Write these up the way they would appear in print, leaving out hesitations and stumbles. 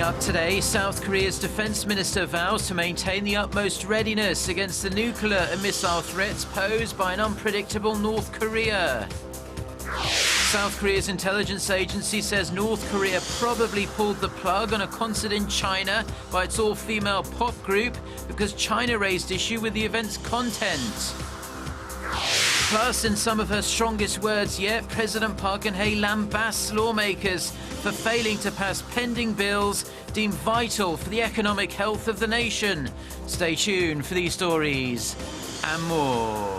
up today, South Korea's defense minister vows to maintain the utmost readiness against the nuclear and missile threats posed by an unpredictable North Korea. South Korea's intelligence agency says North Korea probably pulled the plug on a concert in China by its all-female pop group because China raised issue with the event's content. Plus, in some of her strongest words yet, President Park Geun-hye lambasts lawmakers for failing to pass pending bills deemed vital for the economic health of the nation. Stay tuned for these stories and more.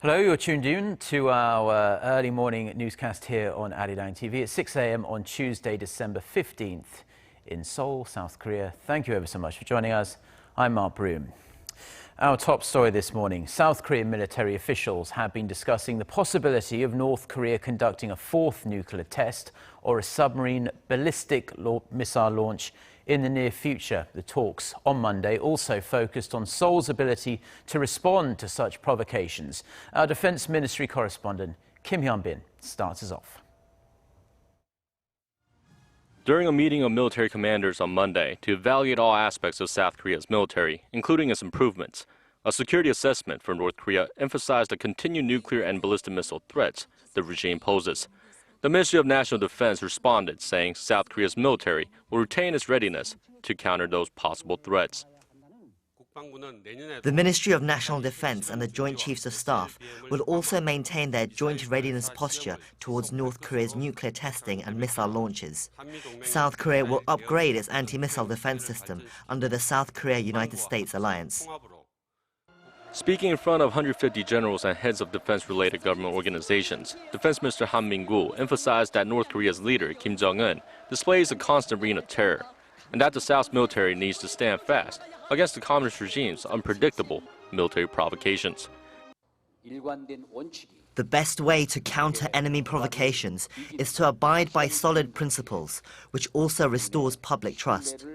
Hello, you're tuned in to our early morning newscast here on Arirang TV at 6 a.m. on Tuesday, December 15th in Seoul, South Korea. Thank you ever so much for joining us. I'm Mark Broom. Our top story this morning, South Korean military officials have been discussing the possibility of North Korea conducting a fourth nuclear test or a submarine ballistic missile launch in the near future. The talks on Monday also focused on Seoul's ability to respond to such provocations. Our Defense Ministry correspondent Kim Hyun-bin starts us off. During a meeting of military commanders on Monday to evaluate all aspects of South Korea's military, including its improvements, a security assessment for North Korea emphasized the continued nuclear and ballistic missile threats the regime poses. The Ministry of National Defense responded, saying South Korea's military will retain its readiness to counter those possible threats. The Ministry of National Defense and the Joint Chiefs of Staff will also maintain their joint readiness posture towards North Korea's nuclear testing and missile launches. South Korea will upgrade its anti-missile defense system under the South Korea-United States alliance. Speaking in front of 150 generals and heads of defense-related government organizations, Defense Minister Han Min-gu emphasized that North Korea's leader, Kim Jong-un, displays a constant reign of terror, and that the South's military needs to stand fast against the communist regime's unpredictable military provocations. The best way to counter enemy provocations is to abide by solid principles, which also restores public trust.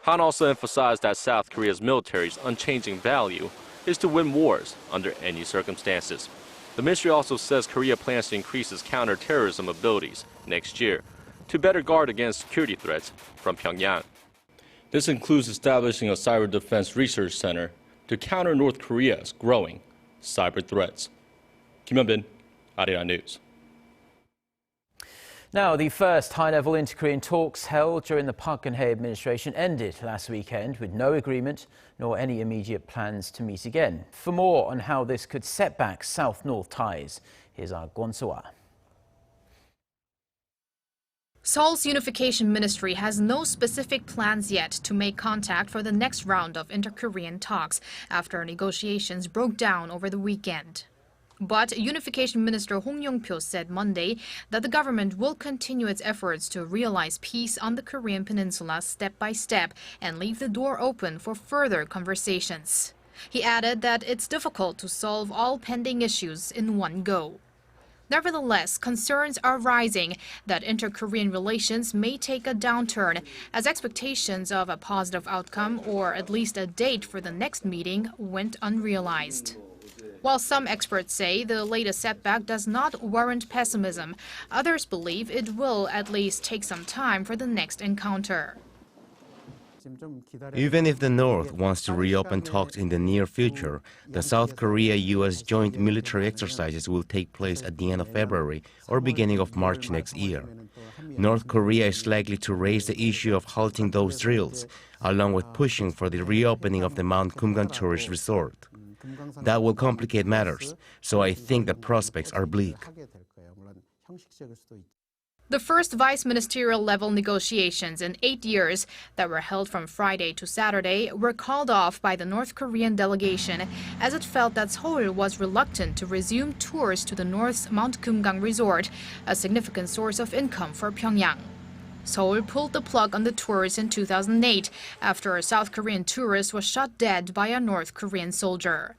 Han also emphasized that South Korea's military's unchanging value is to win wars under any circumstances. The ministry also says Korea plans to increase its counter-terrorism abilities next year to better guard against security threats from Pyongyang. This includes establishing a cyber defense research center to counter North Korea's growing cyber threats. Kim Hyun-bin, Arirang News. Now, the first high-level inter-Korean talks held during the Park Geun-hye administration ended last weekend with no agreement nor any immediate plans to meet again. For more on how this could set back South-North ties, here's our Kwon So-ah. Seoul's Unification Ministry has no specific plans yet to make contact for the next round of inter-Korean talks after negotiations broke down over the weekend. But Unification Minister Hong Yong-pyo said Monday that the government will continue its efforts to realize peace on the Korean peninsula step by step and leave the door open for further conversations. He added that it's difficult to solve all pending issues in one go. Nevertheless, concerns are rising that inter-Korean relations may take a downturn as expectations of a positive outcome or at least a date for the next meeting went unrealized. While some experts say the latest setback does not warrant pessimism, others believe it will at least take some time for the next encounter. Even if the North wants to reopen talks in the near future, the South Korea-US joint military exercises will take place at the end of February or beginning of March next year. North Korea is likely to raise the issue of halting those drills, along with pushing for the reopening of the Mount Kumgang tourist resort. That will complicate matters, so I think the prospects are bleak. The first vice-ministerial level negotiations in 8 years that were held from Friday to Saturday were called off by the North Korean delegation as it felt that Seoul was reluctant to resume tours to the North's Mount Kumgang resort, a significant source of income for Pyongyang. Seoul pulled the plug on the tours in 2008 after a South Korean tourist was shot dead by a North Korean soldier.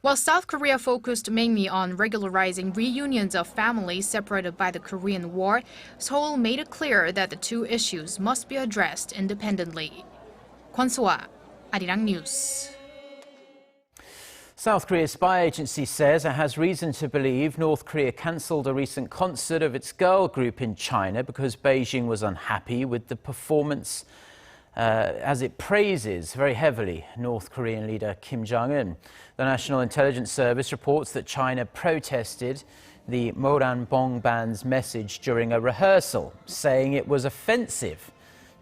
While South Korea focused mainly on regularizing reunions of families separated by the Korean War, Seoul made it clear that the two issues must be addressed independently. Kwon So-ah, Arirang News. South Korea's spy agency says it has reason to believe North Korea cancelled a recent concert of its girl group in China because Beijing was unhappy with the performance as it praises very heavily North Korean leader Kim Jong-un. The National Intelligence Service reports that China protested the Moranbong band's message during a rehearsal, saying it was offensive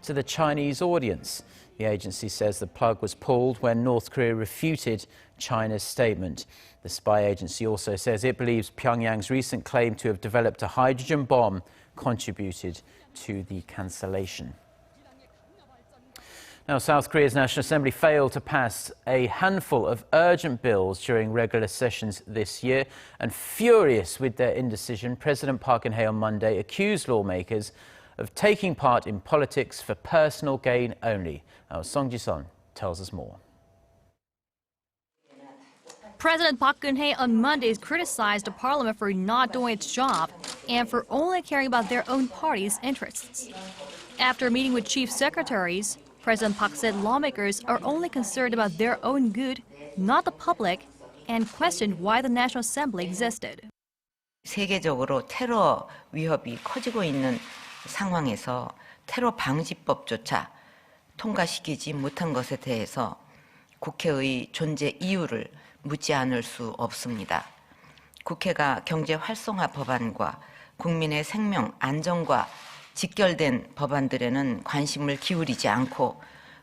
to the Chinese audience. The agency says the plug was pulled when North Korea refuted China's statement. The spy agency also says it believes Pyongyang's recent claim to have developed a hydrogen bomb contributed to the cancellation. Now, South Korea's National Assembly failed to pass a handful of urgent bills during regular sessions this year, and furious with their indecision, President Park Geun-hye on Monday accused lawmakers of taking part in politics for personal gain only. Now, Song Ji-sun tells us more. President Park Geun-hye on Monday criticized the parliament for not doing its job and for only caring about their own party's interests. After meeting with chief secretaries, President Park said lawmakers are only concerned about their own good, not the public, and questioned why the National Assembly existed. 세계적으로 테러 위협이 커지고 있는 상황에서 테러 방지법조차 통과시키지 못한 것에 대해서 국회의 존재 이유를 묻지 않을 수 없습니다. 국회가 경제 활성화 법안과 국민의 생명 안전과 직결된 법안들에는 관심을 기울이지 않고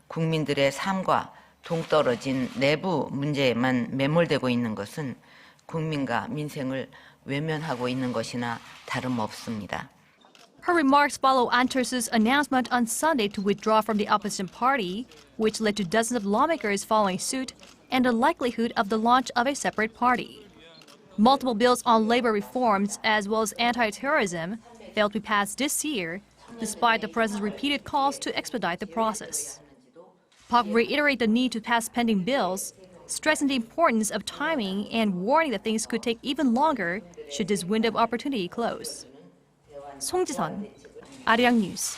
국민들의 삶과 동떨어진 내부 문제에만 매몰되고 있는 것은 국민과 민생을 외면하고 있는 것이나 다름없습니다. Her remarks follow Ahn Cheol-soo's announcement on Sunday to withdraw from the opposition party, which led to dozens of lawmakers following suit and the likelihood of the launch of a separate party. Multiple bills on labor reforms as well as anti-terrorism failed to be passed this year, despite the president's repeated calls to expedite the process. Park reiterated the need to pass pending bills, stressing the importance of timing and warning that things could take even longer should this window of opportunity close. Song Ji-sun, Arirang News.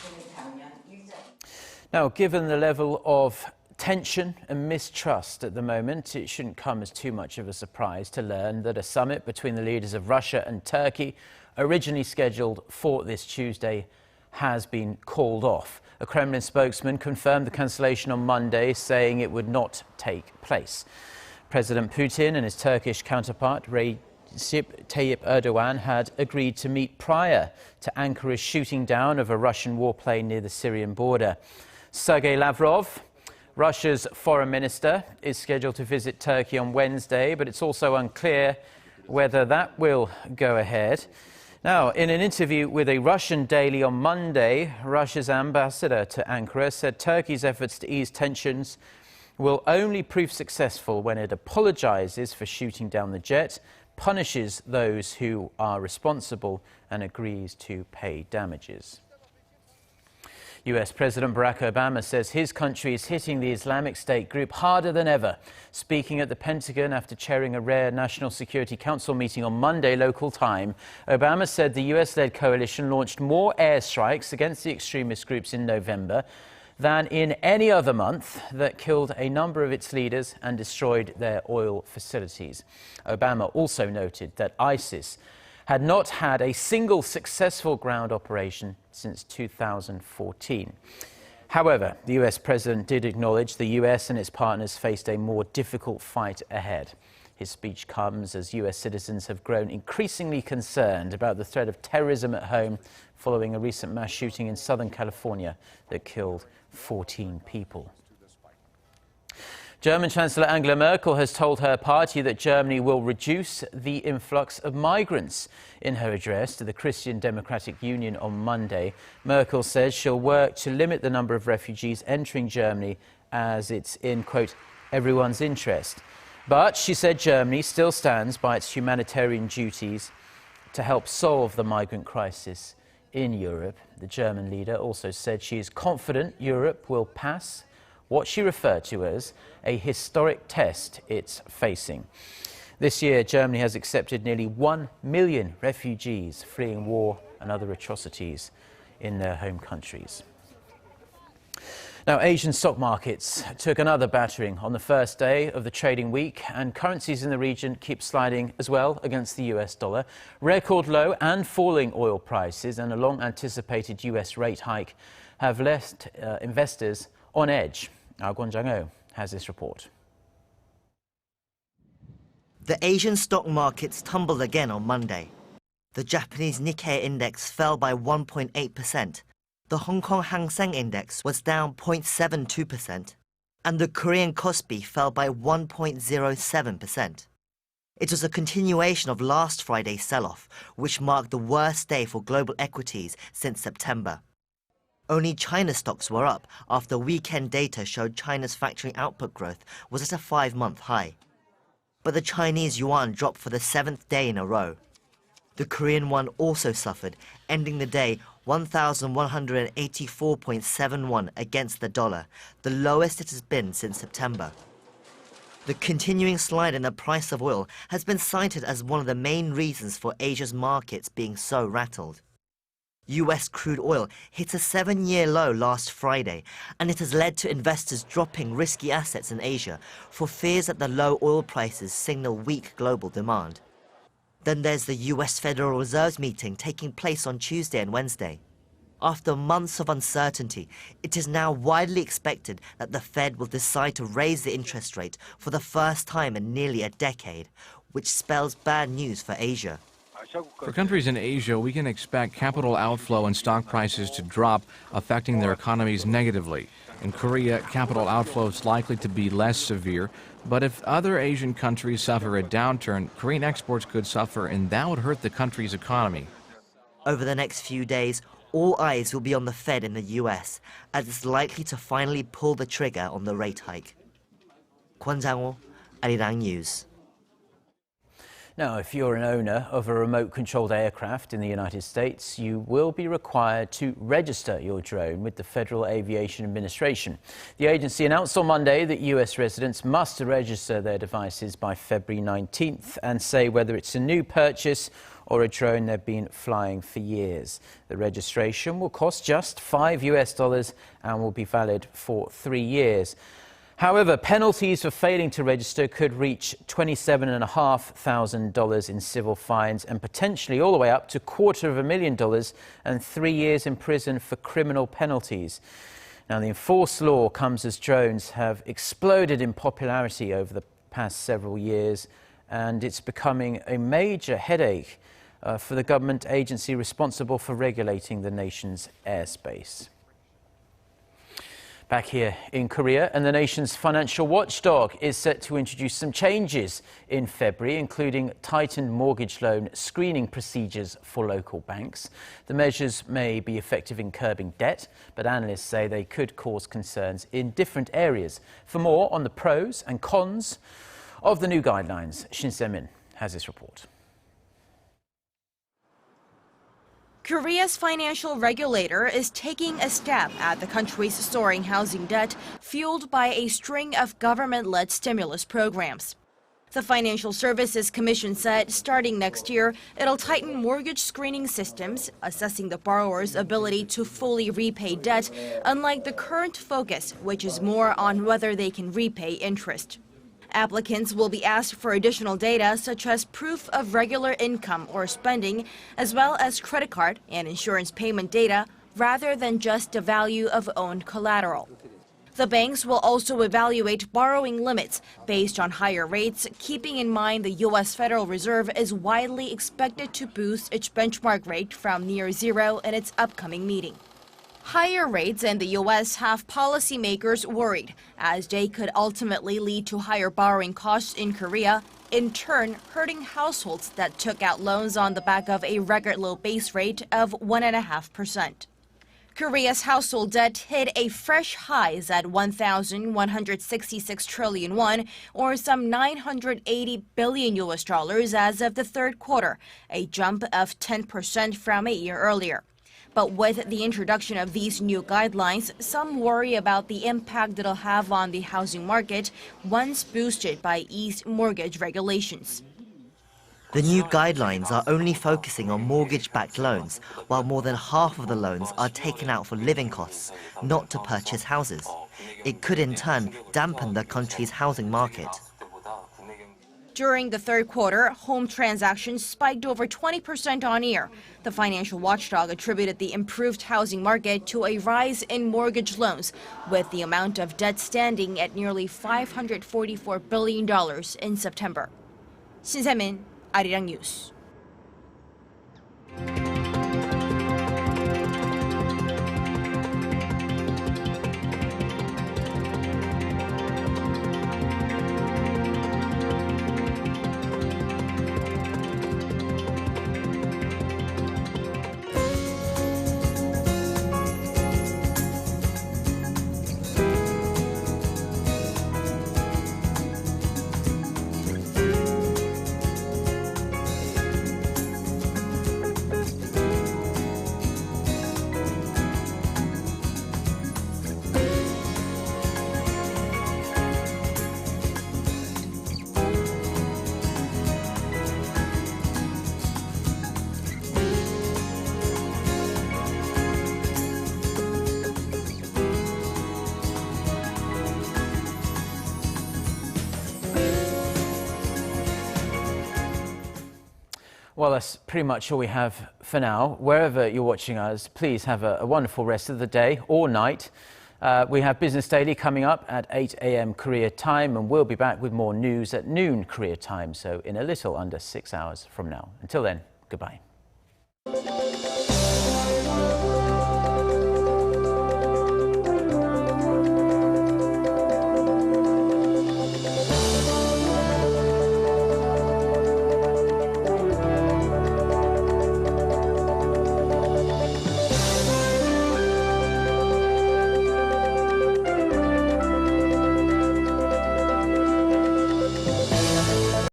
Now, given the level of tension and mistrust at the moment, it shouldn't come as too much of a surprise to learn that a summit between the leaders of Russia and Turkey, originally scheduled for this Tuesday, has been called off. A Kremlin spokesman confirmed the cancellation on Monday, saying it would not take place. President Putin and his Turkish counterpart, Recep Tayyip Erdogan, had agreed to meet prior to Ankara's shooting down of a Russian warplane near the Syrian border. Sergei Lavrov, Russia's foreign minister, is scheduled to visit Turkey on Wednesday, but it's also unclear whether that will go ahead. Now, in an interview with a Russian daily on Monday, Russia's ambassador to Ankara said Turkey's efforts to ease tensions will only prove successful when it apologizes for shooting down the jet, punishes those who are responsible, and agrees to pay damages. US President Barack Obama says his country is hitting the Islamic State group harder than ever. Speaking at the Pentagon after chairing a rare National Security Council meeting on Monday local time, Obama said the US-led coalition launched more airstrikes against the extremist groups in November than in any other month that killed a number of its leaders and destroyed their oil facilities. Obama also noted that ISIS had not had a single successful ground operation since 2014. However, the US president did acknowledge the US and its partners faced a more difficult fight ahead. His speech comes as US citizens have grown increasingly concerned about the threat of terrorism at home following a recent mass shooting in Southern California that killed 14 people. German Chancellor Angela Merkel has told her party that Germany will reduce the influx of migrants. In her address to the Christian Democratic Union on Monday, Merkel says she'll work to limit the number of refugees entering Germany as it's in, quote, everyone's interest. But she said Germany still stands by its humanitarian duties to help solve the migrant crisis in Europe. The German leader also said she is confident Europe will pass what she referred to as a historic test it's facing. This year, Germany has accepted nearly 1 million refugees fleeing war and other atrocities in their home countries. Now, Asian stock markets took another battering on the first day of the trading week, and currencies in the region keep sliding as well against the US dollar. Record low and falling oil prices and a long-anticipated US rate hike have left investors on edge. Now, Kwon Jang-ho has this report. The Asian stock markets tumbled again on Monday. The Japanese Nikkei index fell by 1.8%. The Hong Kong Hang Seng Index was down 0.72%, and the Korean Kospi fell by 1.07%. It was a continuation of last Friday's sell-off, which marked the worst day for global equities since September. Only China stocks were up after weekend data showed China's factory output growth was at a 5-month high. But the Chinese yuan dropped for the 7th day in a row. The Korean won also suffered, ending the day 1,184.71 against the dollar, the lowest it has been since September. The continuing slide in the price of oil has been cited as one of the main reasons for Asia's markets being so rattled. US crude oil hit a 7-year low last Friday, and it has led to investors dropping risky assets in Asia for fears that the low oil prices signal weak global demand. Then there's the US Federal Reserve's meeting taking place on Tuesday and Wednesday. After months of uncertainty, it is now widely expected that the Fed will decide to raise the interest rate for the first time in nearly a decade, which spells bad news for Asia. For countries in Asia, we can expect capital outflow and stock prices to drop, affecting their economies negatively. In Korea, capital outflow is likely to be less severe, but if other Asian countries suffer a downturn, Korean exports could suffer, and that would hurt the country's economy. Over the next few days, all eyes will be on the Fed in the US, as it's likely to finally pull the trigger on the rate hike. Kwon Jang-ho, Arirang News. Now, if you're an owner of a remote-controlled aircraft in the United States, you will be required to register your drone with the Federal Aviation Administration. The agency announced on Monday that U.S. residents must register their devices by February 19th and say whether it's a new purchase or a drone they've been flying for years. The registration will cost just $5 and will be valid for 3 years. However, penalties for failing to register could reach $27,500 in civil fines and potentially all the way up to $250,000 and 3 years in prison for criminal penalties. Now, the enforced law comes as drones have exploded in popularity over the past several years, and it's becoming a major headache for the government agency responsible for regulating the nation's airspace. Back here in Korea, and the nation's financial watchdog is set to introduce some changes in February, including tightened mortgage loan screening procedures for local banks. The measures may be effective in curbing debt, but analysts say they could cause concerns in different areas. For more on the pros and cons of the new guidelines, Shin Se-min has this report. Korea's financial regulator is taking a stab at the country's soaring housing debt, fueled by a string of government-led stimulus programs. The Financial Services Commission said starting next year, it'll tighten mortgage screening systems, assessing the borrower's ability to fully repay debt, unlike the current focus, which is more on whether they can repay interest. Applicants will be asked for additional data such as proof of regular income or spending, as well as credit card and insurance payment data, rather than just the value of owned collateral. The banks will also evaluate borrowing limits based on higher rates, keeping in mind the U.S. Federal Reserve is widely expected to boost its benchmark rate from near zero in its upcoming meeting. Higher rates in the U.S. have policymakers worried, as they could ultimately lead to higher borrowing costs in Korea, in turn hurting households that took out loans on the back of a record low base rate of 1.5%. Korea's household debt hit a fresh high at 1,166 trillion won, or some $980 billion as of the third quarter, a jump of 10% from a year earlier. But with the introduction of these new guidelines, some worry about the impact it'll have on the housing market once boosted by eased mortgage regulations. The new guidelines are only focusing on mortgage-backed loans, while more than half of the loans are taken out for living costs, not to purchase houses. It could in turn dampen the country's housing market. During the third quarter, home transactions spiked over 20% on year. The financial watchdog attributed the improved housing market to a rise in mortgage loans, with the amount of debt standing at nearly $544 billion in September. Shin Se-min, Arirang News. Well, that's pretty much all we have for now. Wherever you're watching us, please have a wonderful rest of the day or night. We have Business Daily coming up at 8 a.m. Korea time, and we'll be back with more news at noon Korea time, so in a little under 6 hours from now. Until then, goodbye.